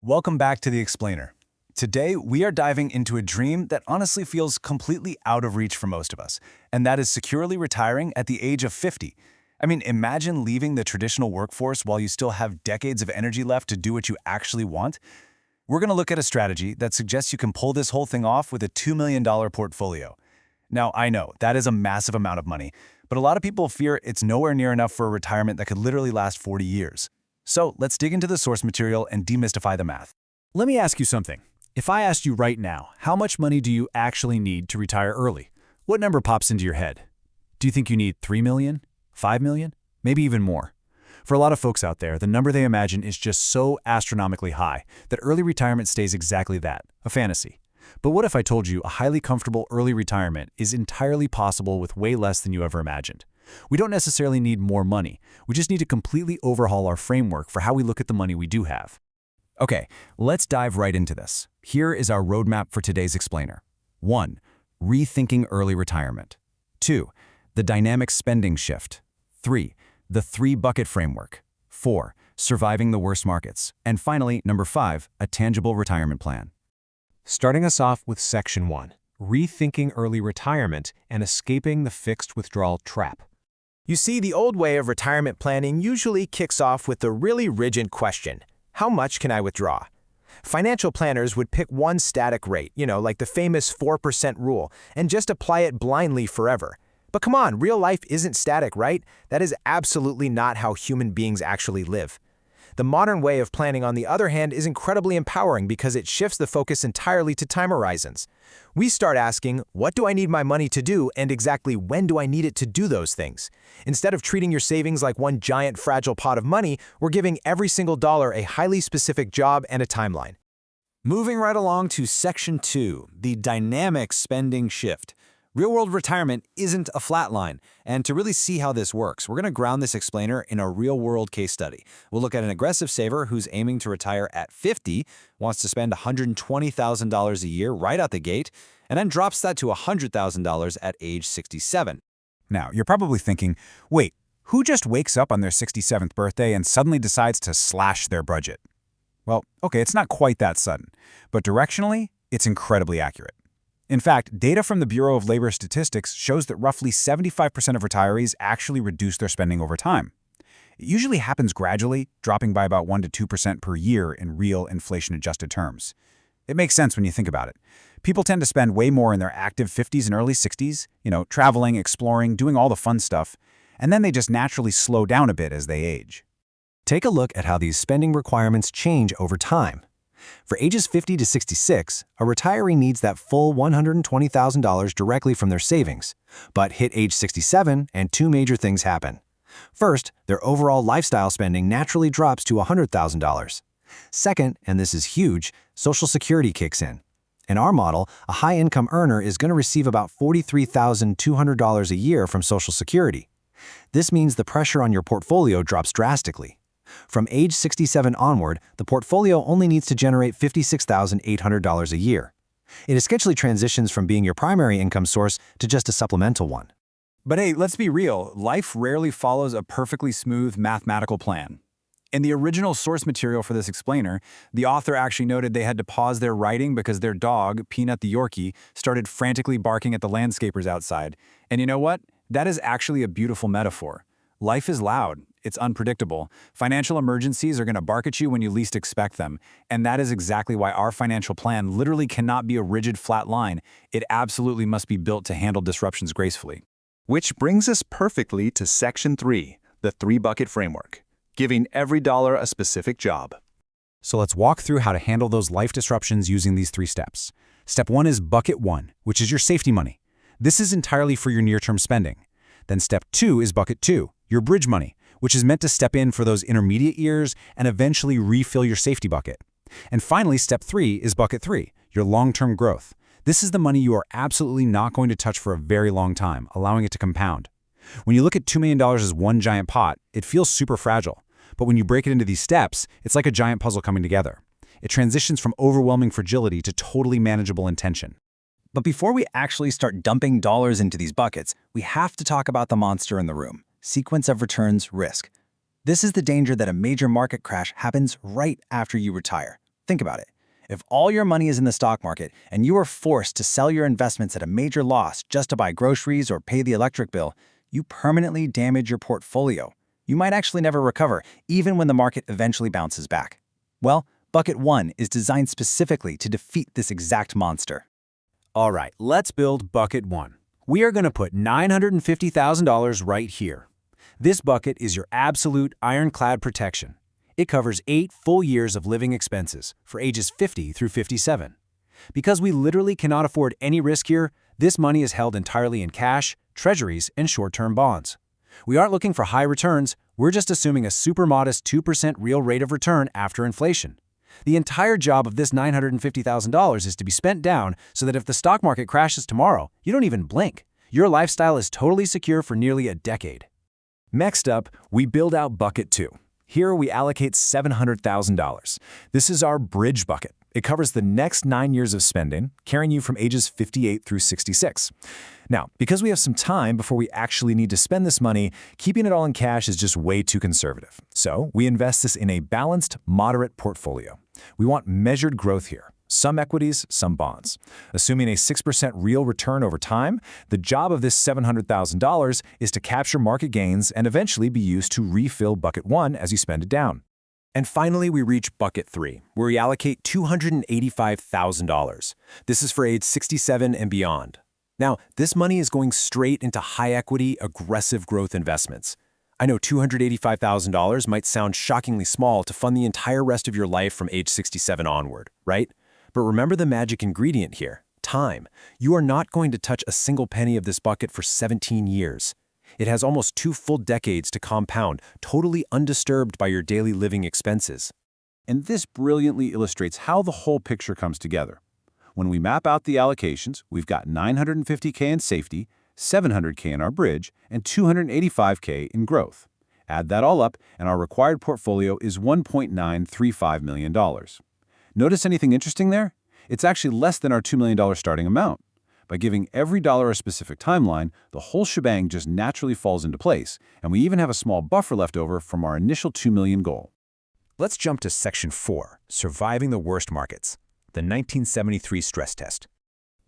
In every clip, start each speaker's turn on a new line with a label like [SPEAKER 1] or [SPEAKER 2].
[SPEAKER 1] Welcome back to The Explainer. Today, we are diving into a dream that honestly feels completely out of reach for most of us, and that is securely retiring at the age of 50. I mean, imagine leaving the traditional workforce while you still have decades of energy left to do what you actually want. We're going to look at a strategy that suggests you can pull this whole thing off with a $2 million portfolio. Now, I know, that is a massive amount of money, but a lot of people fear it's nowhere near enough for a retirement that could literally last 40 years. So let's dig into the source material and demystify the math.
[SPEAKER 2] Let me ask you something. If I asked you right now, how much money do you actually need to retire early? What number pops into your head? Do you think you need 3 million, 5 million, maybe even more? For a lot of folks out there, the number they imagine is just so astronomically high that early retirement stays exactly that, a fantasy. But what if I told you a highly comfortable early retirement is entirely possible with way less than you ever imagined? We don't necessarily need more money. We just need to completely overhaul our framework for how we look at the money we do have.
[SPEAKER 1] Okay, let's dive right into this. Here is our roadmap for today's explainer. 1. Rethinking early retirement. 2. The dynamic spending shift. 3. The 3-bucket framework. 4. Surviving the worst markets. And finally, number 5, a tangible retirement plan.
[SPEAKER 3] Starting us off with Section 1, Rethinking Early Retirement and Escaping the Fixed Withdrawal Trap.
[SPEAKER 4] You see, the old way of retirement planning usually kicks off with the really rigid question, how much can I withdraw? Financial planners would pick one static rate, like the famous 4% rule, and just apply it blindly forever. But come on, real life isn't static, right? That is absolutely not how human beings actually live. The modern way of planning, on the other hand, is incredibly empowering because it shifts the focus entirely to time horizons. We start asking, what do I need my money to do, and exactly when do I need it to do those things? Instead of treating your savings like one giant fragile pot of money, we're giving every single dollar a highly specific job and a timeline.
[SPEAKER 2] Moving right along to Section 2, the dynamic spending shift. Real-world retirement isn't a flat line, and to really see how this works, we're going to ground this explainer in a real-world case study. We'll look at an aggressive saver who's aiming to retire at 50, wants to spend $120,000 a year right out the gate, and then drops that to $100,000 at age 67.
[SPEAKER 1] Now, you're probably thinking, wait, who just wakes up on their 67th birthday and suddenly decides to slash their budget? Well, okay, it's not quite that sudden, but directionally, it's incredibly accurate. In fact, data from the Bureau of Labor Statistics shows that roughly 75% of retirees actually reduce their spending over time. It usually happens gradually, dropping by about 1 to 2% per year in real inflation-adjusted terms. It makes sense when you think about it. People tend to spend way more in their active 50s and early 60s, traveling, exploring, doing all the fun stuff, and then they just naturally slow down a bit as they age.
[SPEAKER 4] Take a look at how these spending requirements change over time. For ages 50 to 66, a retiree needs that full $120,000 directly from their savings. But hit age 67 and two major things happen. First, their overall lifestyle spending naturally drops to $100,000. Second, and this is huge, Social Security kicks in. In our model, a high-income earner is going to receive about $43,200 a year from Social Security. This means the pressure on your portfolio drops drastically. From age 67 onward, the portfolio only needs to generate $56,800 a year. It essentially transitions from being your primary income source to just a supplemental one.
[SPEAKER 1] But hey, let's be real, life rarely follows a perfectly smooth mathematical plan. In the original source material for this explainer, the author actually noted they had to pause their writing because their dog, Peanut the Yorkie, started frantically barking at the landscapers outside. And you know what? That is actually a beautiful metaphor. Life is loud. It's unpredictable. Financial emergencies are going to bark at you when you least expect them. And that is exactly why our financial plan literally cannot be a rigid flat line. It absolutely must be built to handle disruptions gracefully.
[SPEAKER 5] Which brings us perfectly to Section 3, the 3-bucket framework, giving every dollar a specific job.
[SPEAKER 1] So let's walk through how to handle those life disruptions using these 3 steps. Step 1 is bucket 1, which is your safety money. This is entirely for your near-term spending. Then step 2 is bucket 2, your bridge money, which is meant to step in for those intermediate years and eventually refill your safety bucket. And finally, step 3 is bucket 3, your long-term growth. This is the money you are absolutely not going to touch for a very long time, allowing it to compound. When you look at $2 million as one giant pot, it feels super fragile. But when you break it into these steps, it's like a giant puzzle coming together. It transitions from overwhelming fragility to totally manageable intention.
[SPEAKER 2] But before we actually start dumping dollars into these buckets, we have to talk about the monster in the room. Sequence of returns risk. This is the danger that a major market crash happens right after you retire.
[SPEAKER 4] Think about it. If all your money is in the stock market and you are forced to sell your investments at a major loss just to buy groceries or pay the electric bill, you permanently damage your portfolio. You might actually never recover, even when the market eventually bounces back. Well, Bucket 1 is designed specifically to defeat this exact monster.
[SPEAKER 1] All right, let's build Bucket 1. We are going to put $950,000 right here. This bucket is your absolute ironclad protection. It covers 8 full years of living expenses for ages 50 through 57. Because we literally cannot afford any risk here, this money is held entirely in cash, treasuries, and short-term bonds. We aren't looking for high returns, we're just assuming a super modest 2% real rate of return after inflation. The entire job of this $950,000 is to be spent down so that if the stock market crashes tomorrow, you don't even blink. Your lifestyle is totally secure for nearly a decade.
[SPEAKER 2] Next up, we build out Bucket 2. Here we allocate $700,000. This is our bridge bucket. It covers the next 9 years of spending, carrying you from ages 58 through 66. Now, because we have some time before we actually need to spend this money, keeping it all in cash is just way too conservative. So we invest this in a balanced, moderate portfolio. We want measured growth here. Some equities, some bonds. Assuming a 6% real return over time, the job of this $700,000 is to capture market gains and eventually be used to refill Bucket 1 as you spend it down.
[SPEAKER 1] And finally, we reach Bucket 3, where we allocate $285,000. This is for age 67 and beyond. Now, this money is going straight into high-equity, aggressive growth investments. I know $285,000 might sound shockingly small to fund the entire rest of your life from age 67 onward, right? But remember the magic ingredient here, time. You are not going to touch a single penny of this bucket for 17 years. It has almost 2 full decades to compound, totally undisturbed by your daily living expenses.
[SPEAKER 6] And this brilliantly illustrates how the whole picture comes together. When we map out the allocations, we've got $950K in safety, $700K in our bridge, and $285K in growth. Add that all up, and our required portfolio is $1.935 million. Notice anything interesting there? It's actually less than our $2 million starting amount. By giving every dollar a specific timeline, the whole shebang just naturally falls into place, and we even have a small buffer left over from our initial $2 million goal.
[SPEAKER 1] Let's jump to Section 4, Surviving the Worst Markets, the 1973 stress test.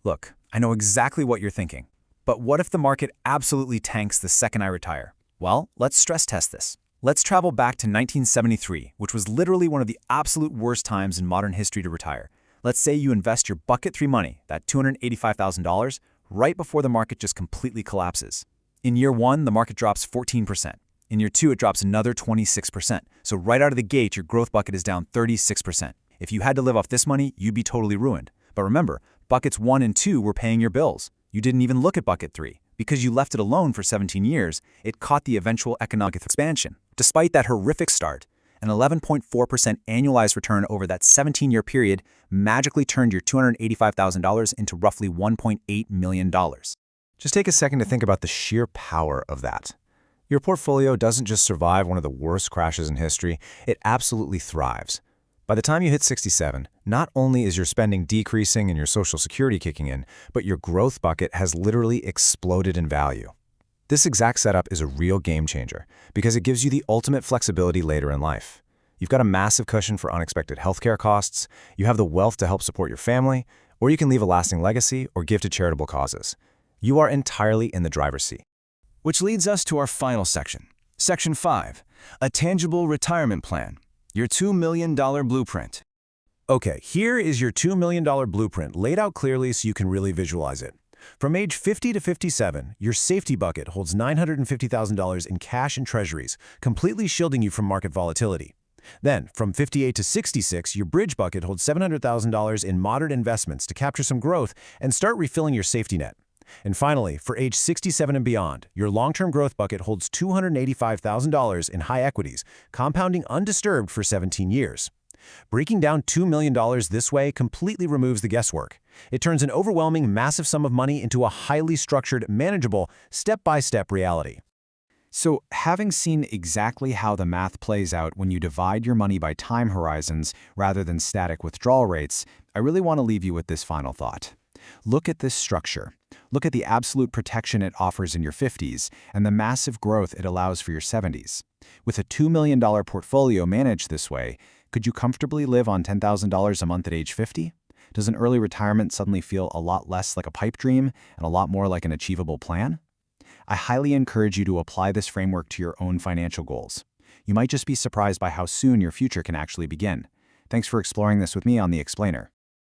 [SPEAKER 1] Look, I know exactly what you're thinking, but what if the market absolutely tanks the second I retire? Well, let's stress test this. Let's travel back to 1973, which was literally one of the absolute worst times in modern history to retire. Let's say you invest your Bucket 3 money, that $285,000, right before the market just completely collapses. In year 1, the market drops 14%. In year 2, it drops another 26%. So right out of the gate, your growth bucket is down 36%. If you had to live off this money, you'd be totally ruined. But remember, Buckets 1 and 2 were paying your bills. You didn't even look at Bucket 3. Because you left it alone for 17 years, it caught the eventual economic expansion. Despite that horrific start, an 11.4% annualized return over that 17-year period magically turned your $285,000 into roughly $1.8 million.
[SPEAKER 2] Just take a second to think about the sheer power of that. Your portfolio doesn't just survive one of the worst crashes in history, it absolutely thrives. By the time you hit 67, not only is your spending decreasing and your Social Security kicking in, but your growth bucket has literally exploded in value. This exact setup is a real game changer because it gives you the ultimate flexibility later in life. You've got a massive cushion for unexpected healthcare costs, you have the wealth to help support your family, or you can leave a lasting legacy or give to charitable causes. You are entirely in the driver's seat.
[SPEAKER 7] Which leads us to our final section. Section 5, a tangible retirement plan. Your $2 million blueprint.
[SPEAKER 2] Okay, here is your $2 million blueprint laid out clearly so you can really visualize it. From age 50 to 57, your safety bucket holds $950,000 in cash and treasuries, completely shielding you from market volatility. Then, from 58 to 66, your bridge bucket holds $700,000 in moderate investments to capture some growth and start refilling your safety net. And finally, for age 67 and beyond, your long-term growth bucket holds $285,000 in high equities, compounding undisturbed for 17 years. Breaking down $2 million this way completely removes the guesswork. It turns an overwhelming, massive sum of money into a highly structured, manageable, step-by-step reality.
[SPEAKER 3] So, having seen exactly how the math plays out when you divide your money by time horizons rather than static withdrawal rates, I really want to leave you with this final thought. Look at this structure. Look at the absolute protection it offers in your 50s and the massive growth it allows for your 70s. With a $2 million portfolio managed this way, Could you comfortably live on $10,000 a month at age 50? Does an early retirement suddenly feel a lot less like a pipe dream and a lot more like an achievable plan? I highly encourage you to apply this framework to your own financial goals. You might just be surprised by how soon your future can actually begin. Thanks for exploring this with me on The Explainer.